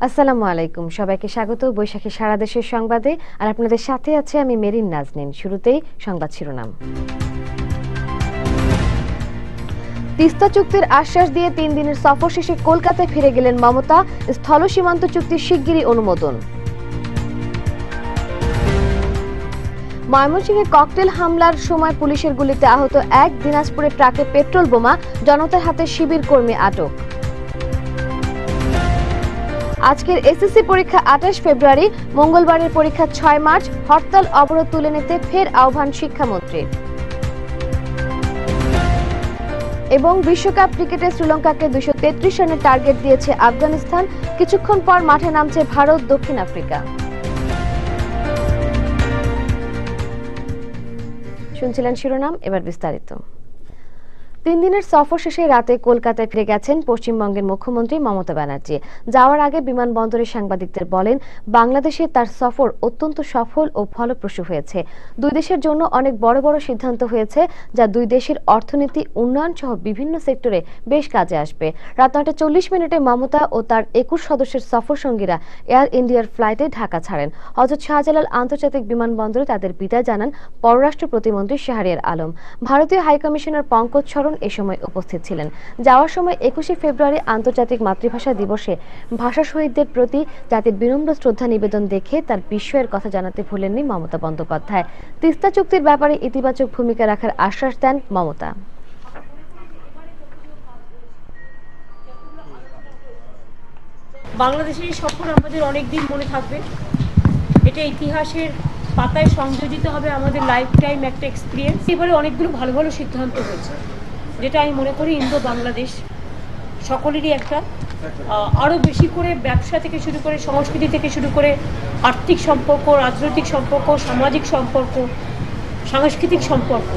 আসসালামু আলাইকুম, সবাইকে স্বাগত বৈশাখী সারা দেশের সংবাদে। আর আপনাদের সাথে আছে আমি মেরিন নাজনীন। শুরুতেই সংবাদ শিরোনাম। তিস্তা চুক্তির আশ্বাস দিয়ে ৩ দিনের সফর শেষে কলকাতায় ফিরে গেলেন মমতা। স্থল সীমান্ত চুক্তি শিগগিরই অনুমোদন। ময়মনসিংহে ককটেল হামলার সময় পুলিশের গুলিতে আহত এক, দিনাজপুরে ট্রাকে পেট্রোল বোমা, জনতার হাতে শিবির কর্মী আটক। আজকের এসএসসি পরীক্ষা ২৮ ফেব্রুয়ারি, মঙ্গলবারের পরীক্ষা ৬ মার্চ। হরতাল অবরোধ তুলে নিতে ফের আহ্বান শিক্ষামন্ত্রীর। এবং বিশ্বকাপ ক্রিকেটে শ্রীলঙ্কাকে ২৩৩ রানের টার্গেট দিয়েছে আফগানিস্তান। কিছুক্ষণ পর মাঠে নামছে ভারত, দক্ষিণ আফ্রিকা। শুনছিলেন শিরোনাম, এবার বিস্তারিত। ৩ দিনের সফর শেষে রাতে কলকাতায় ফিরে গেছেন পশ্চিমবঙ্গের মুখ্যমন্ত্রী মমতা ব্যানার্জি। যাওয়ার আগে বিমানবন্দরে সাংবাদিকদের বলেন, বাংলাদেশে তার সফর অত্যন্ত সফল ও ফলপ্রসূ হয়েছে। দুই দেশের জন্য অনেক বড় বড় সিদ্ধান্ত হয়েছে, যা দুই দেশের অর্থনীতি, উন্নয়ন সহ বিভিন্ন সেক্টরে বেশ কাজে আসবে। রাত ৯:৪০ মমতা ও তার ২১ সদস্যের সফর সঙ্গীরা এয়ার ইন্ডিয়ার ফ্লাইটে ঢাকা ছাড়েন। হযরত শাহজালাল আন্তর্জাতিক বিমানবন্দরে তাদের বিদায় জানান পররাষ্ট্র প্রতিমন্ত্রী শাহরিয়ার আলম। ভারতীয় হাইকমিশনার পঙ্কজ শরণ এ সময় উপস্থিত ছিলেন। যাওয়ার সময় ২১শে ফেব্রুয়ারি আন্তর্জাতিক মাতৃভাষা দিবসে ভাষা শহীদদের প্রতি জাতির বিনম্র শ্রদ্ধা নিবেদন দেখে তার বিস্ময়ের কথা জানাতে ভুলেননি মমতা বন্দ্যোপাধ্যায়। তিস্তা চুক্তির ব্যাপারে ইতিবাচক ভূমিকা রাখার আশ্বাস দেন মমতা। বাংলাদেশের সফর আমাদের অনেক দিন মনে থাকবে। এটা ইতিহাসের পাতায় সংযোজিত হবে, আমাদের লাইফ টাইম একটা এক্সপিরিয়েন্স। এবারে অনেকগুলো ভালো ভালো সিদ্ধান্ত হয়েছে, যেটা আমি মনে করি ইন্দো বাংলাদেশ সকলেরই একটা আরও বেশি করে ব্যবসা থেকে শুরু করে, সংস্কৃতি থেকে শুরু করে, আর্থিক সম্পর্ক, রাজনৈতিক সম্পর্ক, সামাজিক সম্পর্ক, সাংস্কৃতিক সম্পর্ক,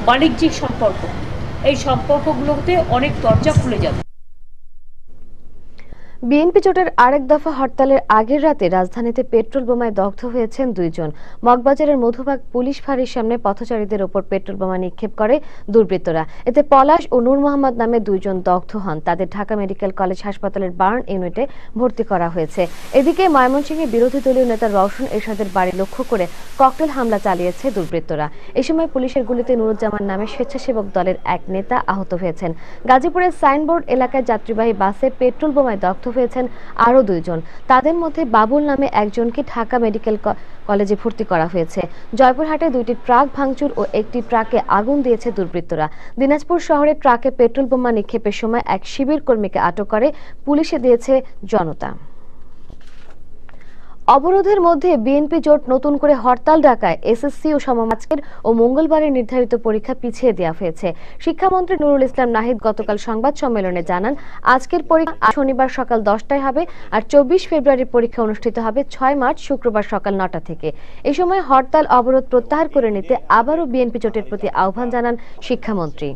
বাণিজ্যিক সম্পর্ক, এই সম্পর্কগুলোতে অনেক দরজা খুলে যাবে। বিএনপি জোটের আরেক দফা হরতালের আগের রাতে রাজধানীতে পেট্রোল বোমায় দগ্ধ হয়েছেন ২ জন। মগবাজারের মধুবাগ পুলিশ ফাঁড়ির সামনে পথচারীদের ওপর পেট্রোল বোমা নিক্ষেপ করে দুর্বৃত্তরা। এতে পলাশ ও নূর মোহাম্মদ নামে ২ জন দগ্ধ হন। তাদের ঢাকা মেডিকেল কলেজ হাসপাতালের বার্ন ইউনিটে ভর্তি করা হয়েছে। এদিকে ময়মনসিংহে বিরোধী দলীয় নেতা রওশন এরশাদের বাড়ি লক্ষ্য করে ককটেল হামলা চালিয়েছে দুর্বৃত্তরা। এ সময় পুলিশের গুলিতে নুরুজ্জামান নামে স্বেচ্ছাসেবক দলের এক নেতা আহত হয়েছেন। গাজীপুরের সাইনবোর্ড এলাকায় যাত্রীবাহী বাসে পেট্রোল বোমায় দগ্ধ হয়েছেন আরো ২ জন। তাদের মধ্যে বাবুল নামে একজনকে ঢাকা মেডিকেল কলেজে ভর্তি করা হয়েছে। জয়পুরহাটে ২টি ট্রাক ভাঙচুর ও একটি ট্রাকে আগুন দিয়েছে দুর্বৃত্তরা। দিনাজপুর শহরে ট্রাকে পেট্রোল বোমা নিক্ষেপের সময় এক শিবির কর্মীকে আটক করে পুলিশে দিয়েছে জনতা। অবরোধের মধ্যে বিএনপি জোট নতুন করে হরতাল ডাকায় এসএসসি ও সমমাজকের ও মঙ্গলবারের নির্ধারিত পরীক্ষা পিছিয়ে দেওয়া হয়েছে। শিক্ষামন্ত্রী নুরুল ইসলাম নাহিদ গতকাল সংবাদ সম্মেলনে জানান, আজকের পরীক্ষা শনিবার সকাল ১০টায় হবে, আর ২৪ ফেব্রুয়ারির পরীক্ষা অনুষ্ঠিত হবে ৬ মার্চ শুক্রবার সকাল ৯টা থেকে। এই সময় হরতাল অবরোধ প্রত্যাহার করে নিতে আবারও বিএনপি জোটের প্রতি আহ্বান জানান শিক্ষামন্ত্রী।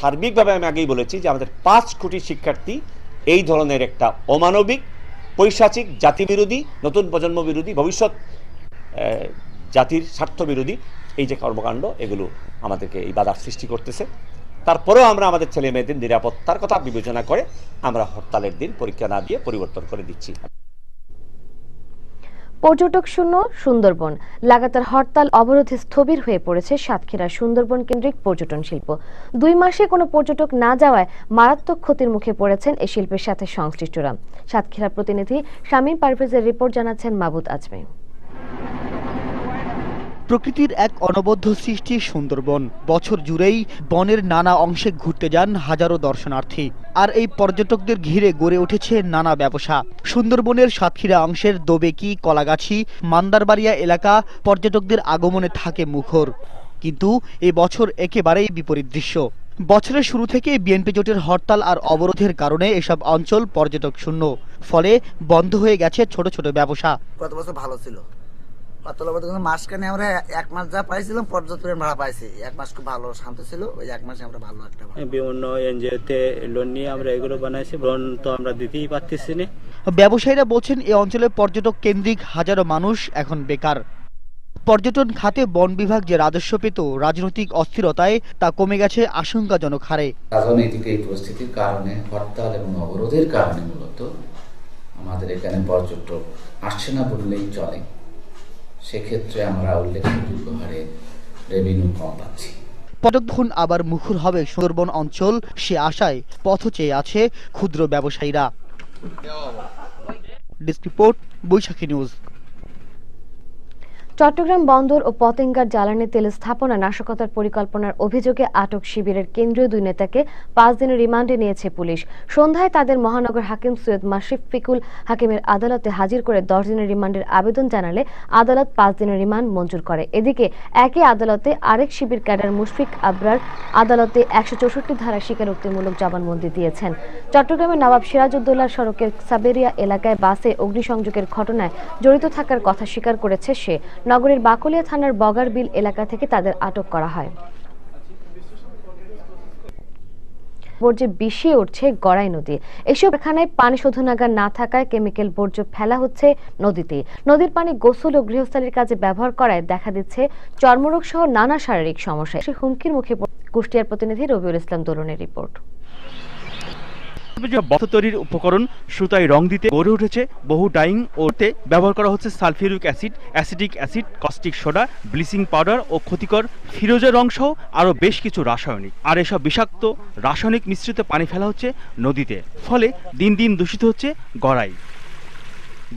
সার্বিকভাবে আমি আগেই বলেছি যে আমাদের ৫ কোটি শিক্ষার্থী এই ধরনের একটা অমানবিক, পৈশাচিক, জাতিবিরোধী, নতুন প্রজন্ম বিরোধী, ভবিষ্যৎ জাতির স্বার্থ বিরোধী এই যে কর্মকাণ্ড, এগুলো আমাদেরকে এই বাধার সৃষ্টি করতেছে। তারপরেও আমরা আমাদের ছেলে মেয়েদের নিরাপত্তার কথা বিবেচনা করে আমরা হরতালের দিন পরীক্ষা না দিয়ে পরিবর্তন করে দিচ্ছি। পর্যটক শূন্য সুন্দরবন। লাগাতার হরতাল অবরোধে স্থবির হয়ে পড়েছে সাতক্ষীরা সুন্দরবন কেন্দ্রিক পর্যটন শিল্প। ২ মাসে কোনো পর্যটক না যাওয়ায় মারাত্মক ক্ষতির মুখে পড়েছেন এই শিল্পের সাথে সংশ্লিষ্টরা। সাতক্ষীরা প্রতিনিধি শামীম পারভেজের রিপোর্ট জানাচ্ছেন মাহবুদ আজমি। প্রকৃতির এক অনবদ্য সৃষ্টি সুন্দরবন। বছর জুড়েই বনের নানা অংশে ঘুরতে যান হাজারো দর্শনার্থী, আর এই পর্যটকদের ঘিরে গড়ে উঠেছে নানা ব্যবসা। সুন্দরবনের সাতক্ষীরা অংশের দোবেকি, কলাগাছি, মান্দারবাড়িয়া এলাকা পর্যটকদের আগমনে থাকে মুখর, কিন্তু এ বছর একেবারেই বিপরীত দৃশ্য। বছরের শুরু থেকে বিএনপি জোটের হরতাল আর অবরোধের কারণে এসব অঞ্চল পর্যটক শূন্য, ফলে বন্ধ হয়ে গেছে ছোট ছোট ব্যবসা। গত বছর ভালো ছিল, মাঝখানে আমরা ১ মাস যা পাইছিলাম পর্যটন ভাড়া পাইছি। ১ মাস খুব ভালো শান্ত ছিল, ওই ১ মাসে আমরা ভালো একটা বিভিন্ন এনজিওতে লোন নিয়ে আমরা এগুলো বানাইছি, লোন তো আমরা দিতেই পারতেছি না। ব্যবসায়ীরা বলছেন এই অঞ্চলে পর্যটক কেন্দ্রিক হাজারো মানুষ এখন বেকার। পর্যটন খাতে বন বিভাগ যে রাজস্ব পেত রাজনৈতিক অস্থিরতায় তা কমে গেছে আশঙ্কাজনক হারে। রাজনৈতিক এই পরিস্থিতির কারণে, হরতাল এবং অবরোধের কারণে মূলত আমাদের এখানে পর্যটক আসছে না বললেই চলে। সেক্ষেত্রে আমরা উল্লেখযোগ্য হারে রেভিনিউ কম পাচ্ছি। পর্যটন আবার মুখর হবে সুন্দরবন অঞ্চল, সে আশায় পথ চেয়ে আছে ক্ষুদ্র ব্যবসায়ীরা। ডেস্ক রিপোর্ট, বৈশাখী নিউজ। চট্টগ্রাম বন্দর ও পতেঙ্গার জ্বালানি তেল স্থাপনা নাশকতার পরিকল্পনার অভিযোগে আটক শিবিরের কেন্দ্রীয় 2 নেতাকে 5 দিনের রিমান্ডে নিয়েছে পুলিশ। সন্ধ্যায় তাদের মহানগর হাকিম সৈয়দ মাশরিফিকুল হাকিমের আদালতে হাজির করে 10 দিনের রিমান্ডের আবেদন জানালে আদালত 5 দিনের রিমান্ড মঞ্জুর করে। এদিকে একই আদালতে আরেক শিবির ক্যাডার মুশফিক আবরার আদালতে 164 ধারা স্বীকারোক্তিমূলক জবানবন্দি দিয়েছেন। চট্টগ্রামের নবাব সিরাজউদ্দৌলা সড়কের সাবেরিয়া এলাকায় বাসে অগ্নিসংযোগের ঘটনায় জড়িত থাকার কথা স্বীকার করেছে সে। নগরের বাকলিয়া থানার বগারবিল এলাকা থেকে তাদের আটক করা হয়। বর্জ্যে বিষিয়ে উঠছে গড়াই নদী। এসব কারখানায় পানি শোধনাগার না থাকায় কেমিক্যাল বর্জ্য ফেলা হচ্ছে নদীতে। নদীর পানি গোসল ও গৃহস্থালির কাজে ব্যবহার করায় দেখা দিচ্ছে চর্মরোগ সহ নানা শারীরিক সমস্যা। সে হুমকির মুখে কুষ্টিয়ার প্রতিনিধি রবিউল ইসলাম দোলনের রিপোর্ট। বস্ত্র তৈরির উপকরণ সুতায় রং দিতে গড়ে উঠেছে বহু ডাইং ওতে ব্যবহার করা হচ্ছে sulphuric acid, acetic acid, caustic soda, bleaching powder ও ক্ষতিকর ফিরোজা রং সহ আরও বেশ কিছু রাসায়নিক। আর এসব বিষাক্ত রাসায়নিক মিশ্রিত পানি ফেলা হচ্ছে নদীতে, ফলে দিন দিন দূষিত হচ্ছে গড়াই।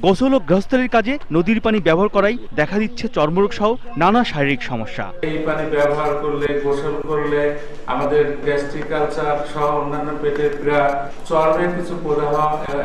গোসল ও গৃহস্থলীর কাজে নদীর পানি ব্যবহার করাই দেখা দিচ্ছে চর্মরোগ সহ নানা শারীরিক সমস্যা। এই পানি ব্যবহার করলে, গোসল করলে আমাদের গ্যাস্ট্রিক আলসার সহ অন্যান্য পেটের পীড়া, চর্মের কিছু প্রদাহ,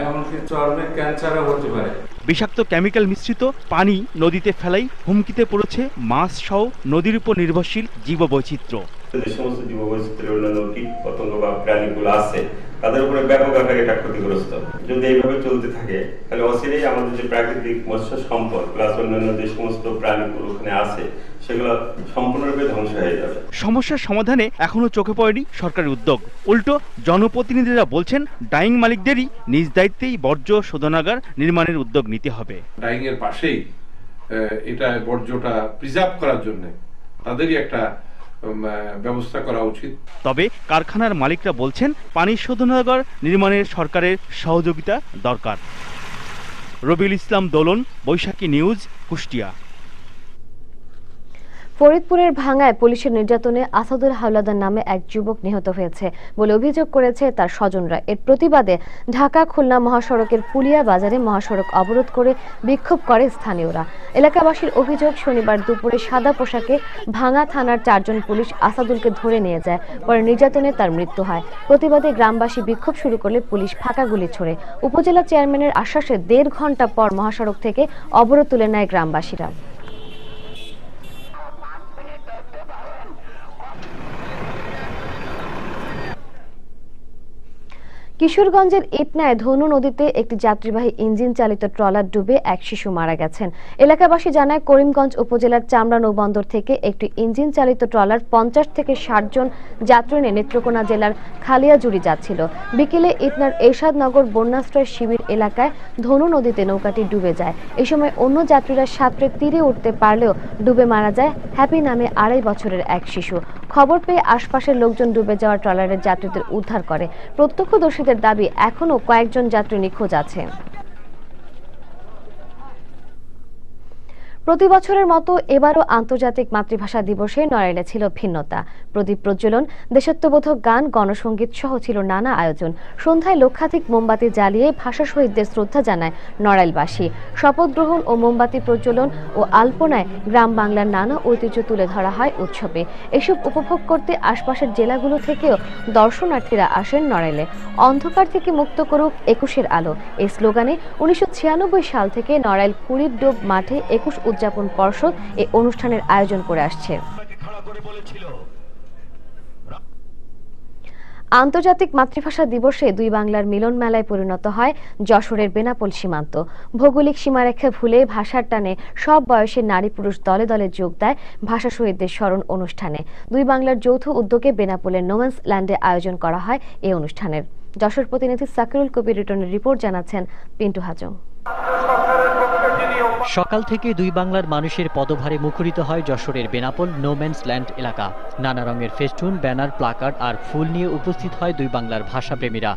এমনকি চর্মের ক্যান্সারও হতে পারে। বিষাক্ত কেমিক্যাল মিশ্রিত পানি নদীতে ফেলাই হুমকিতে পড়েছে মাছ সহ নদীর উপর নির্ভরশীল জীববৈচিত্র্য। যে সমস্ত জীববৈচিত্র্যের অন্যান্য কীট পতঙ্গ বা প্রাণীগুলো আছে তাদের উপরে ব্যাপক আকারে এটা ক্ষতিগ্রস্ত। যদি এইভাবে চলতে থাকে তাহলে অচিরেই আমাদের যে প্রাকৃতিক মৎস্য সম্পদ প্লাস অন্যান্য যে সমস্ত প্রাণীগুলো ওখানে আছে সেগুলো সম্পূর্ণরূপে ধ্বংস হয়ে যাবে। সমস্যার সমাধানে এখনো চোখে পড়েনি সরকারি উদ্যোগ। উল্টো জনপ্রতিনিধিরা বলছেন ডাইং মালিকদেরই নিজ দায়িত্বেই বর্জ্য শোধনাগার নির্মাণের উদ্যোগ নিতে হবে। ডাইং এর পাশেই এটা বর্জ্যটা প্রিজার্ভ করার জন্য তাদেরই একটা ব্যবস্থা করা উচিত। তবে কারখানার মালিকরা বলছেন পানি শোধনাগার নির্মাণের সরকারের সহযোগিতা দরকার। রবিউল ইসলাম দোলন, বৈশাখী নিউজ, কুষ্টিয়া। ফরিদপুরের ভাঙ্গায় পুলিশের নির্যাতনে আসাদুল হাওলাদার নামে এক যুবক নিহত হয়েছে বলে অভিযোগ করেছে তার স্বজনরা। এর প্রতিবাদে ঢাকা খুলনা মহাসড়কের পুলিয়া বাজারে মহাসড়ক অবরোধ করে বিক্ষোভ করে স্থানীয়রা। এলাকাবাসীর অভিযোগ, শনিবার দুপুরে সাদা পোশাকে ভাঙ্গা থানার 4 জন পুলিশ আসাদুলকে ধরে নিয়ে যায়, পরে নির্যাতনে তার মৃত্যু হয়। প্রতিবাদে গ্রামবাসী বিক্ষোভ শুরু করলে পুলিশ ফাঁকা গুলি ছোড়ে। উপজেলা চেয়ারম্যানের আশ্বাসে 1.5 ঘন্টা পর মহাসড়ক থেকে অবরোধ তুলে নেয় গ্রামবাসীরা। কিশোরগঞ্জের ইটনায় ধনু নদীতে একটি যাত্রীবাহী ইঞ্জিন চালিত ট্রলার ডুবে এক শিশু মারা গেছেন। এলাকাবাসী জানায়, করিমগঞ্জ উপজেলার চামড়া নৌবন্দর থেকে একটি ইঞ্জিন চালিত ট্রলার 50 থেকে 60 জন যাত্রী নিয়ে নেত্রকোনা জেলার খালিয়াজুড়ি যাচ্ছিল। বিকেলে ইটনার এরশাদনগর বন্যাশ্রয় শিবির এলাকায় ধনু নদীতে নৌকাটি ডুবে যায়। এই সময় অন্য যাত্রীরা সাঁতরে তীরে উঠতে পারলেও ডুবে মারা যায় হ্যাপি নামে 2.5 বছরের এক শিশু। খবর পেয়ে আশপাশের লোকজন ডুবে যাওয়া ট্রলারের যাত্রীদের উদ্ধার করে। প্রত্যক্ষদর্শীদের দাবি, এখনো কয়েকজন যাত্রী নিখোঁজ আছে। প্রতি বছরের মতো এবারও আন্তর্জাতিক মাতৃভাষা দিবসে নড়াইলে ছিল ভিন্নতা। প্রদীপ প্রজ্বলন, দেশাত্মবোধক গান, গণসঙ্গীত সহ ছিল নানা আয়োজন। সন্ধ্যায় লক্ষাধিক মোমবাতি জ্বালিয়ে ভাষা শহীদদের শ্রদ্ধা জানায় নড়াইলবাসী। শপথ গ্রহণ ও মোমবাতি প্রজ্বলন ও আলপনায় গ্রাম বাংলার নানা ঐতিহ্য তুলে ধরা হয় উৎসবে। এসব উপভোগ করতে আশপাশের জেলাগুলো থেকেও দর্শনার্থীরা আসেন নড়াইলে। অন্ধকার থেকে মুক্ত করুক 21-এর আলো, এই স্লোগানে 1996 সাল থেকে নড়াইল কুড়িডোব মাঠে 21 উদযাপন পর্ষদ এই অনুষ্ঠানের আয়োজন করে আসছে। আন্তর্জাতিক মাতৃভাষা দিবসে 2 বাংলার মিলন মেলায় পরিণত হয় যশোরের বেনাপোল সীমান্ত। ভৌগোলিক সীমারেখা ভুলে ভাষার টানে সব বয়সের নারী পুরুষ দলে দলে যোগ দেয় ভাষা শহীদদের স্মরণ অনুষ্ঠানে। 2 বাংলার যৌথ উদ্যোগে বেনাপোলের নোম্যান্স ল্যান্ডে আয়োজন করা হয় এই অনুষ্ঠানের। যশোর প্রতিনিধি সাকিরুল কবির রিটনের রিপোর্ট জানাচ্ছেন পিন্টু হাজং। সকাল থেকে দুই বাংলার মানুষের পদভারে মুখরিত হয় যশোরের বেনাপোল নোম্যান্স ল্যান্ড এলাকা। নানা রঙের ফেস্টুন, ব্যানার, প্লাকার্ড আর ফুল নিয়ে উপস্থিত হয় দুই বাংলার ভাষাপ্রেমীরা।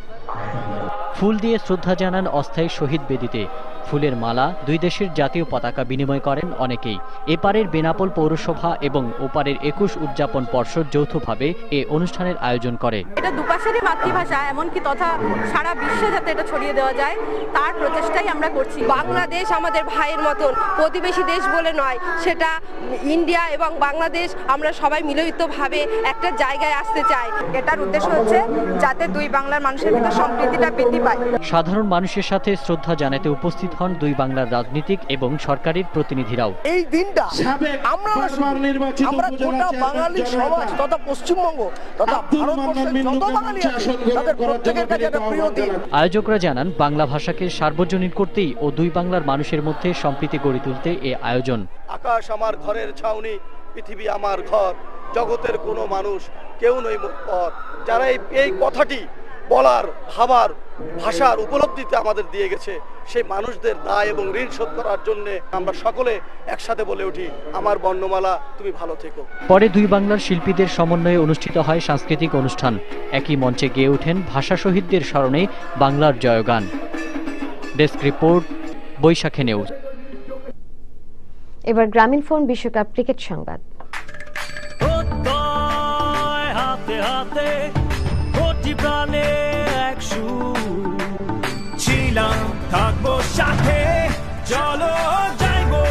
ফুল দিয়ে শ্রদ্ধা জানান অস্থায়ী শহীদ বেদিতে। ফুলের মালা, দুই দেশের জাতীয় পতাকা বিনিময় করেন অনেকেই। এপারের বেনাপোল পৌরসভা এবং ওপারের 21 উদযাপন পর্ষদ যৌথভাবে এ অনুষ্ঠানের আয়োজন করে। এটা দুপাশেরই মাতৃভাষা, এমনকি তথা সারা বিশ্বে যাতে এটা ছড়িয়ে দেওয়া যায় তার প্রচেষ্টাই আমরা করছি। বাংলাদেশ আমাদের ভাইয়ের মতন, প্রতিবেশী দেশ বলে নয়, সেটা ইন্ডিয়া এবং বাংলাদেশ আমরা সবাই মিলিতভাবে একটা জায়গায় আসতে চাই। এটার উদ্দেশ্য হচ্ছে যাতে দুই বাংলার মানুষের ভিতর সম্প্রীতিটা বৃদ্ধি পায়। সাধারণ মানুষের সাথে শ্রদ্ধা জানাতে উপস্থিত হন দুই বাংলার রাজনীতিক এবং সরকারের প্রতিনিধিরাও। এই দিনটা আমরা গোটা বাঙালি সমাজ তথা পশ্চিমবঙ্গ তথা ভারতবর্ষের যত বাঙালি আছে তাদের প্রত্যেকের কাছে একটা প্রিয় দিন। আয়োজকরা জানান বাংলা ভাষাকে সার্বজনীন করতেই ও দুই বাংলার মানুষের মধ্যে সম্প্রীতি গড়ে তুলতে এ আয়োজন। আকাশ আমার ঘরের ছাউনি, পৃথিবী আমার ঘর, জগতের কোনো মানুষ কেউ নই মোর পর। যারা এই কথাটি বলার, ভাবার, ভাষার উপলব্ধিতে আমাদের দিয়ে গেছে, সেই মানুষদের দায় এবং ঋণ শোধ করার জন্য আমরা সকলে একসাথে বলে উঠি, আমার বর্ণমালা তুমি ভালো থেকো। পরে দুই বাংলার শিল্পীদের সমন্বয়ে অনুষ্ঠিত হয় সাংস্কৃতিক অনুষ্ঠান। একই মঞ্চে গেয়ে ওঠেন ভাষা শহীদদের স্মরণে বাংলার জয়গান। ডেস্ক রিপোর্ট, বৈশাখী নিউজ। এবার গ্রামীণ ফোন বিশ্বকাপ ক্রিকেট সংবাদ। থাকবো সাথে, চলো যাইবো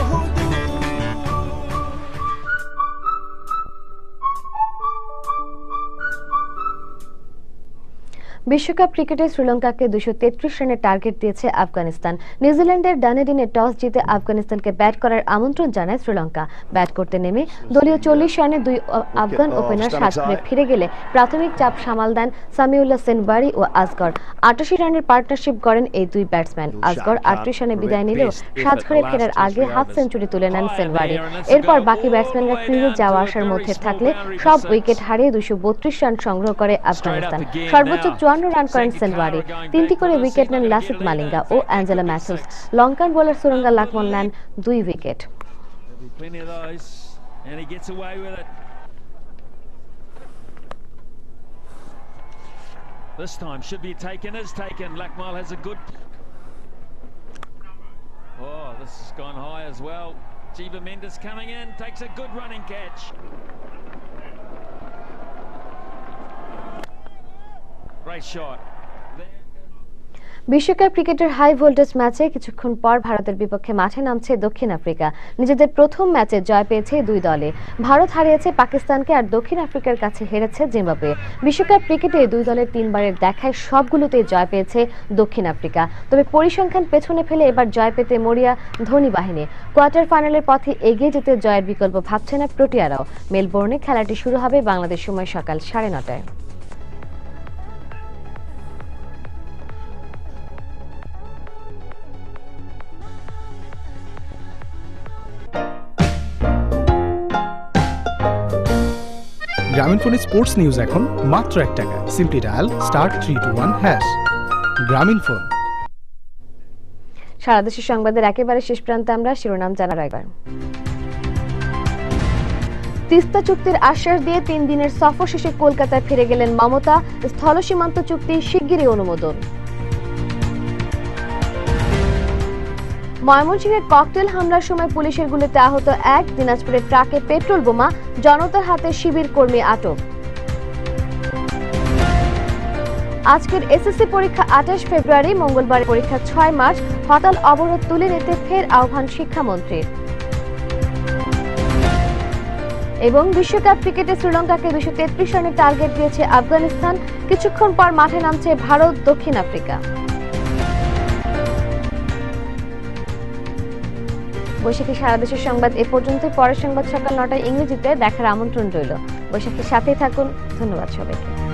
বিশ্বকাপ ক্রিকেটে শ্রীলঙ্কাকে 233 রানের টার্গেট দিয়েছে আফগানিস্তান। নিউজিল্যান্ডের ডানেডিনে টস জিতে আফগানিস্তানকে ব্যাট করার আমন্ত্রণ জানায় শ্রীলঙ্কা। ব্যাট করতে নেমে দলীয় 40 রানে দুই আফগান ওপেনার 7 করে ফিরে গেলে প্রাথমিক চাপ সামাল দেন সামিউল্লাহ সেনবারি ও আসগর। 88 রানের পার্টনারশিপ করেন এই দুই ব্যাটসম্যান। আসগর 38 রানে বিদায় নিলেও 7 ঘরে ফেরার আগে হাফ সেঞ্চুরি তুলে নেন সেনবারি। এরপর বাকি ব্যাটসম্যানরা ক্রিজে যাওয়া আসার মধ্যে থাকলে সব উইকেট হারিয়ে 232 রান সংগ্রহ করে আফগানিস্তান। সর্বোচ্চ 54 রান করেন সেনওয়ারি। 3টি করে উইকেট নেন লাসিথ মালিঙ্গা ও অ্যাঞ্জেলা ম্যাথুস। লঙ্কান বোলার সুরঙ্গা লাকমন নেন 2 wicket. This time should be taken as taken. Lakmal has a good. Oh, this has gone high as well. Jiva Mendes coming in, takes a good running catch. Great shot. বিশ্বকাপ ক্রিকেটের high voltage ম্যাচে কিছুক্ষণ পর ভারতের বিপক্ষে মাঠে নামছে দক্ষিণ আফ্রিকা। নিজেদের প্রথম ম্যাচে জয় পেয়েছে দুই দলে। ভারত হারিয়েছে পাকিস্তানকে আর দক্ষিণ আফ্রিকার কাছে হেরেছে জিম্বাবুয়ে। বিশ্বকাপ ক্রিকেটে দুই দলের 3 বারের দেখায় সবগুলোতেই জয় পেয়েছে দক্ষিণ আফ্রিকা। তবে পরিসংখ্যান পেছনে ফেলে এবার জয় পেতে মরিয়া ধোনি বাহিনী। কোয়ার্টার ফাইনালের পথে এগিয়ে যেতে জয়ের বিকল্প ভাবছে না প্রোটিয়ারাও। মেলবোর্নে খেলাটি শুরু হবে বাংলাদেশ সময় সকাল 9:30টায়। গ্রামীণ ফোনে স্পোর্টস নিউজ এখন মাত্র 1 টাকা। Simply dial *321#। গ্রামীণ ফোন। সারা দেশের সংবাদের একেবারে শেষ প্রান্তে আমরা শিরোনাম জানার একবার। তিস্তা চুক্তির আশ্বাস দিয়ে 3 দিনের সফর শেষে কলকাতায় ফিরে গেলেন মমতা। স্থল সীমান্ত চুক্তি শিগগিরই অনুমোদন। ময়মনসিংহে ককটেল হামলার সময় পুলিশের গুলিতে আহত 1। দিনাজপুরের ট্রাকে পেট্রোল বোমা, জনতার হাতে শিবির কর্মী আটক। আজকের এসএসসি পরীক্ষা 28 ফেব্রুয়ারি, মঙ্গলবার পরীক্ষা 6 মার্চ। হরতাল অবরোধ তুলে নিতে ফের আহ্বান শিক্ষামন্ত্রীর। এবং বিশ্বকাপ ক্রিকেটে শ্রীলঙ্কাকে 233 রানের টার্গেট দিয়েছে আফগানিস্তান। কিছুক্ষণ পর মাঠে নামছে ভারত দক্ষিণ আফ্রিকা। বৈশাখী সারা দেশের সংবাদ এ পর্যন্ত। পরের সংবাদ সকাল 9টায় ইংরেজিতে দেখার আমন্ত্রণ রইল। বৈশাখীর সাথেই থাকুন। ধন্যবাদ সবাইকে।